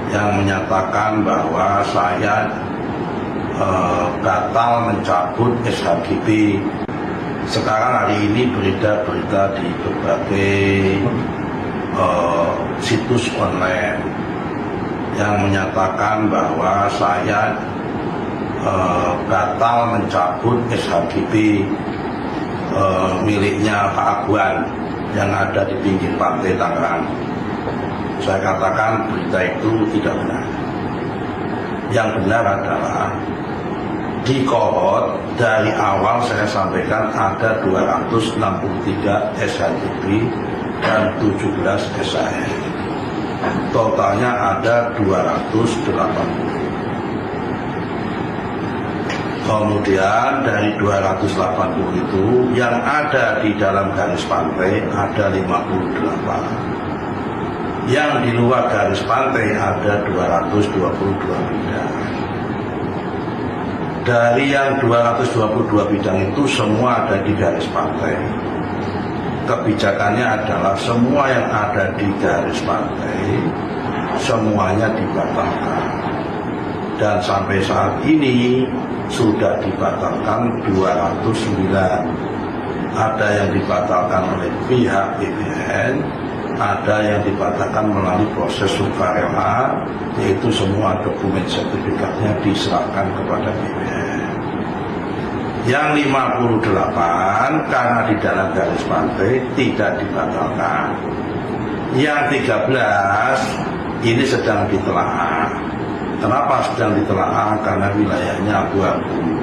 yang menyatakan bahwa saya batal mencabut SHGB. Sekarang hari ini berita-berita di berbagai situs online yang menyatakan bahwa saya batal mencabut SHGB miliknya Pak Aguan yang ada di pinggir pantai Tangerang. Saya katakan berita itu tidak benar. Yang benar adalah di kohort dari awal saya sampaikan ada 263 SHGB dan 17 SHM. Totalnya ada 280. Kemudian dari 280 itu yang ada di dalam garis pantai ada 58. Yang di luar garis pantai ada 222 bidang. Dari yang 222 bidang itu semua ada di garis pantai. Kebijakannya adalah semua yang ada di garis pantai semuanya dibatalkan. Dan sampai saat ini sudah dibatalkan 209. Ada yang dibatalkan oleh pihak BPN, ada yang dibatalkan melalui proses sukarela, yaitu semua dokumen sertifikatnya diserahkan kepada BPN. Yang 58 karena di dalam garis pantai tidak dibatalkan. Yang 13 ini sedang ditelaah. Kenapa sedang ditelaah? Karena wilayahnya abu-abu.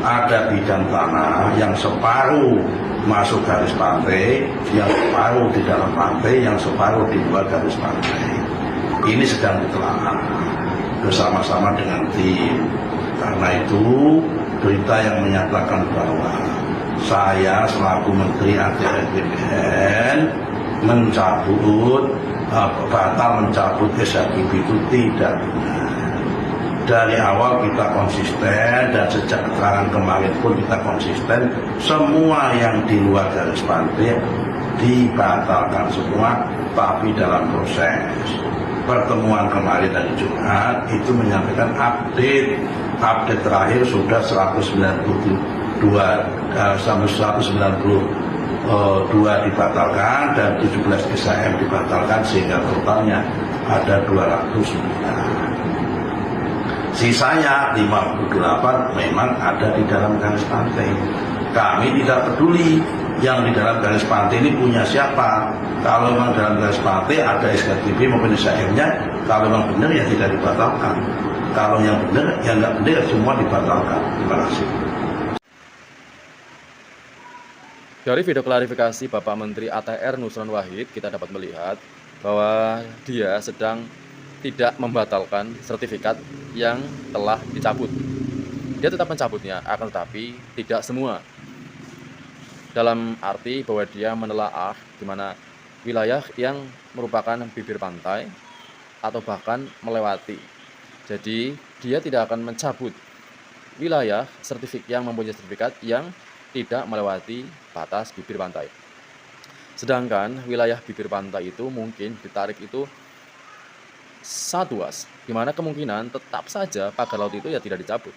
Ada bidang tanah yang separuh masuk garis pantai, yang separuh di dalam pantai, yang separuh di luar garis pantai. Ini sedang ditelaah bersama-sama dengan tim. Karena itu berita yang menyatakan bahwa saya selaku Menteri ATR BPN batal mencabut SHGB itu tidak benar. Dari awal kita konsisten dan sejak keterangan kemarin pun kita konsisten, semua yang di luar garis pantai dibatalkan semua, tapi dalam proses. Pertemuan kemarin dari Jumat itu menyampaikan update terakhir sudah 192 dibatalkan dan 17 SHM dibatalkan sehingga totalnya ada 209. Sisanya 58 memang ada di dalam garis pantai. Kami tidak peduli yang di dalam garis pantai ini punya siapa. Kalau memang dalam garis pantai ada SHGB maupun SHM-nya, kalau memang benar ya tidak dibatalkan. Kalau yang benar, yang nggak benar semua dibatalkan. Terima kasih. Dari video klarifikasi Bapak Menteri ATR Nusron Wahid, kita dapat melihat bahwa dia sedang tidak membatalkan sertifikat yang telah dicabut. Dia tetap mencabutnya, akan tetapi tidak semua. Dalam arti bahwa dia menelaah di mana wilayah yang merupakan bibir pantai atau bahkan melewati. Jadi dia tidak akan mencabut wilayah yang mempunyai sertifikat yang tidak melewati batas bibir pantai. Sedangkan wilayah bibir pantai itu mungkin ditarik itu 1 luas, di mana kemungkinan tetap saja pagar laut itu ya tidak dicabut.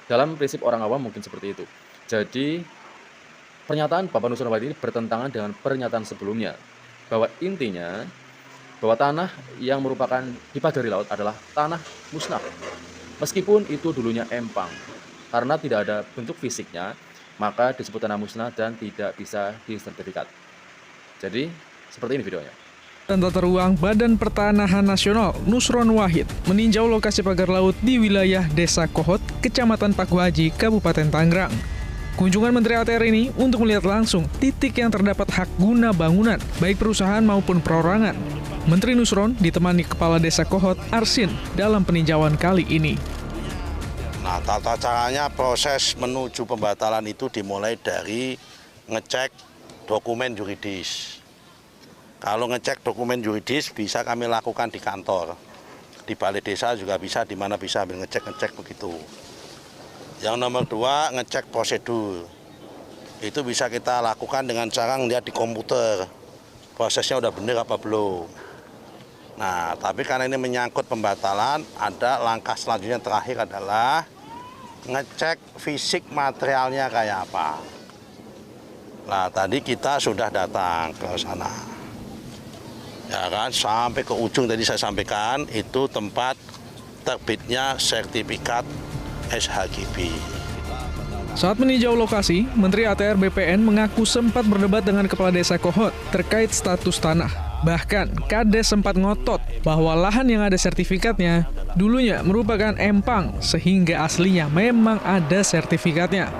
Dalam prinsip orang awam mungkin seperti itu. Jadi pernyataan Bapak Nusron Wahid ini bertentangan dengan pernyataan sebelumnya, bahwa intinya bahwa tanah yang merupakan dipagari laut adalah tanah musnah, meskipun itu dulunya empang. Karena tidak ada bentuk fisiknya, maka disebut tanah musnah dan tidak bisa disertifikat. Jadi seperti ini videonya. Dan Tata Ruang Badan Pertanahan Nasional Nusron Wahid meninjau lokasi pagar laut di wilayah Desa Kohot, Kecamatan Pakuhaji, Kabupaten Tangerang. Kunjungan Menteri ATR ini untuk melihat langsung titik yang terdapat hak guna bangunan, baik perusahaan maupun perorangan. Menteri Nusron ditemani Kepala Desa Kohot, Arsin, dalam peninjauan kali ini. Nah, tata caranya proses menuju pembatalan itu dimulai dari ngecek dokumen yuridis. Kalau ngecek dokumen yuridis bisa kami lakukan di kantor. Di balai desa juga bisa, di mana bisa ambil ngecek begitu. Yang nomor 2, ngecek prosedur. Itu bisa kita lakukan dengan cara ngeliat di komputer. Prosesnya udah bener apa belum. Nah, tapi karena ini menyangkut pembatalan, ada langkah selanjutnya terakhir adalah ngecek fisik materialnya kayak apa. Nah, tadi kita sudah datang ke sana. Ya kan, sampai ke ujung tadi saya sampaikan, itu tempat terbitnya sertifikat SHGB. Saat meninjau lokasi, Menteri ATR BPN mengaku sempat berdebat dengan Kepala Desa Kohot terkait status tanah. Bahkan, Kades sempat ngotot bahwa lahan yang ada sertifikatnya dulunya merupakan empang, sehingga aslinya memang ada sertifikatnya.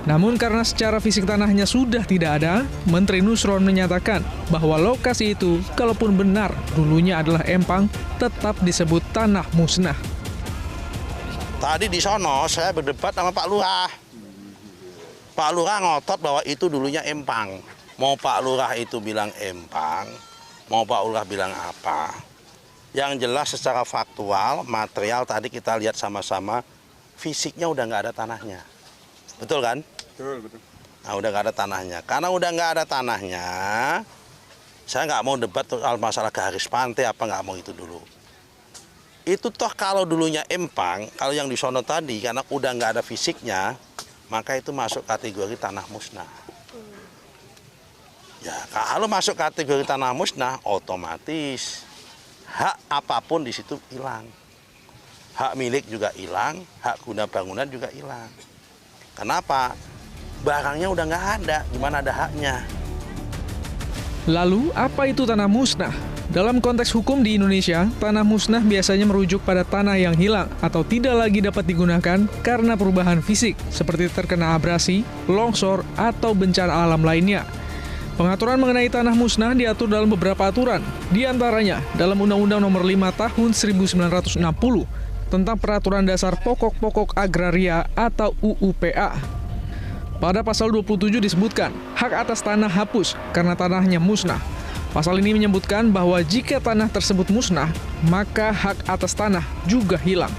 Namun karena secara fisik tanahnya sudah tidak ada, Menteri Nusron menyatakan bahwa lokasi itu, kalaupun benar dulunya adalah empang, tetap disebut tanah musnah. Tadi di sono saya berdebat sama Pak Lurah. Pak Lurah ngotot bahwa itu dulunya empang. Mau Pak Lurah itu bilang empang, mau Pak Lurah bilang apa. Yang jelas secara faktual, material tadi kita lihat sama-sama, fisiknya udah nggak ada tanahnya. Betul kan? Betul. Nah, udah nggak ada tanahnya. Karena udah nggak ada tanahnya, saya nggak mau debat soal masalah garis pantai apa nggak mau itu dulu. Itu toh kalau dulunya empang, kalau yang di sono tadi karena udah nggak ada fisiknya, maka itu masuk kategori tanah musnah. Ya, kalau masuk kategori tanah musnah, otomatis hak apapun di situ hilang. Hak milik juga hilang, hak guna bangunan juga hilang. Kenapa? Barangnya udah nggak ada, gimana ada haknya? Lalu, apa itu tanah musnah? Dalam konteks hukum di Indonesia, tanah musnah biasanya merujuk pada tanah yang hilang atau tidak lagi dapat digunakan karena perubahan fisik, seperti terkena abrasi, longsor, atau bencana alam lainnya. Pengaturan mengenai tanah musnah diatur dalam beberapa aturan, di antaranya dalam Undang-Undang Nomor 5 Tahun 1960 tentang Peraturan Dasar Pokok-Pokok Agraria atau UUPA. Pada pasal 27 disebutkan, hak atas tanah hapus karena tanahnya musnah. Pasal ini menyebutkan bahwa jika tanah tersebut musnah, maka hak atas tanah juga hilang.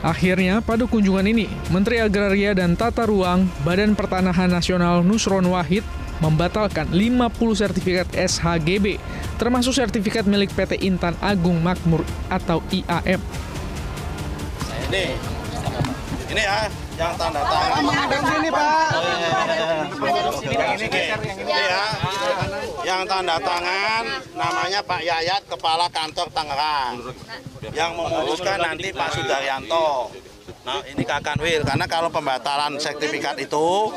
Akhirnya, pada kunjungan ini, Menteri Agraria dan Tata Ruang Badan Pertanahan Nasional Nusron Wahid membatalkan 50 sertifikat SHGB, termasuk sertifikat milik PT Intan Agung Makmur atau IAM. Ini ya, yang tanda tangan. Sini, Pak. Ini ya, yang tanda tangan namanya Pak Yayat, Kepala Kantor Tangerang. Yang memutuskan nanti Pak Sudaryanto. Nah, ini Kakanwil, karena kalau pembatalan sertifikat itu,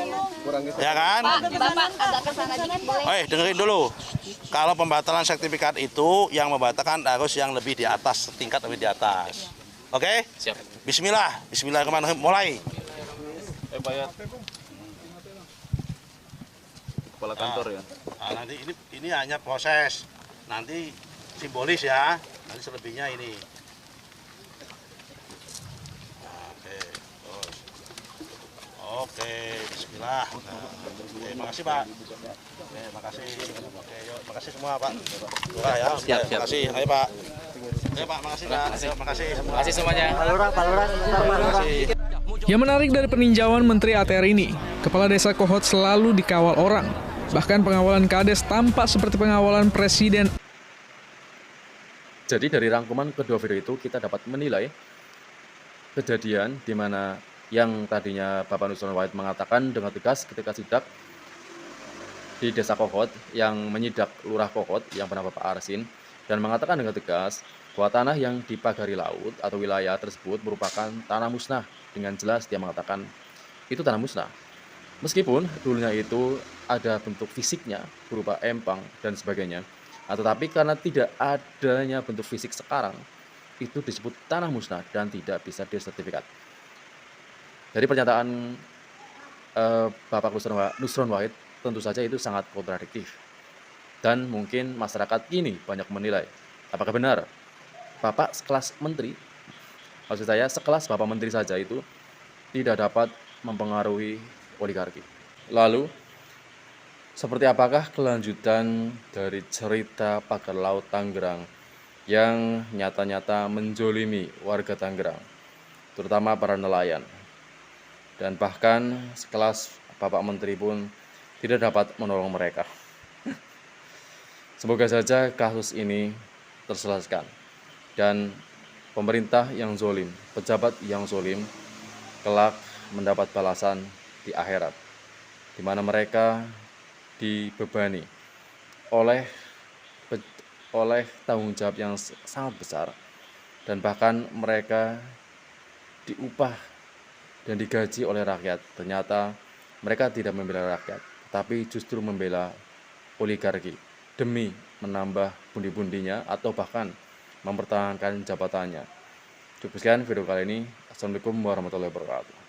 ya kan? Bapak agak kesana dikit boleh? Dengerin dulu. Kalau pembatalan sertifikat itu, yang membatalkan harus yang lebih di atas, setingkat lebih di atas. Oke? Siap. Bismillah, Bismillahirrahmanirrahim, mulai. Kepala kantor ya. Nah, nanti ini hanya proses, nanti simbolis ya, nanti selebihnya ini. Oke, terus. Oke, Bismillah. Oke, makasih Pak. Oke, makasih. Oke, yuk, makasih semua Pak. Wah, ya, Siap. makasih. Ayo Pak. Ayo Pak, makasih Pak. Ayo, makasih semua. Makasih semuanya. Makasih. Yang menarik dari peninjauan Menteri ATR ini, Kepala Desa Kohot selalu dikawal orang. Bahkan pengawalan Kades tampak seperti pengawalan Presiden. Jadi dari rangkuman kedua video itu kita dapat menilai kejadian di mana yang tadinya Bapak Nusron Wahid mengatakan dengan tegas ketika sidak di Desa Kohot yang menyidak Lurah Kohot yang bernama Pak Arsin dan mengatakan dengan tegas bahwa tanah yang dipagari laut atau wilayah tersebut merupakan tanah musnah. Dengan jelas dia mengatakan itu tanah musnah. Meskipun dulunya itu ada bentuk fisiknya berupa empang dan sebagainya, tetapi karena tidak adanya bentuk fisik sekarang, itu disebut tanah musnah dan tidak bisa disertifikat. Dari pernyataan Bapak Nusron Wahid, tentu saja itu sangat kontradiktif. Dan mungkin masyarakat ini banyak menilai, apakah benar Bapak sekelas menteri, maksud saya sekelas Bapak Menteri saja itu tidak dapat mempengaruhi oligarki. Lalu, seperti apakah kelanjutan dari cerita pagar laut Tangerang yang nyata-nyata menjolimi warga Tangerang, terutama para nelayan, dan bahkan sekelas Bapak Menteri pun tidak dapat menolong mereka. Semoga saja kasus ini terselesaikan. Dan pemerintah yang zolim, pejabat yang zolim, kelak mendapat balasan di akhirat, di mana mereka dibebani oleh tanggung jawab yang sangat besar, dan bahkan mereka diupah dan digaji oleh rakyat. Ternyata mereka tidak membela rakyat, tapi justru membela oligarki demi menambah pundi-pundinya atau bahkan mempertahankan jabatannya. Cukup sekian video kali ini. Assalamualaikum warahmatullahi wabarakatuh.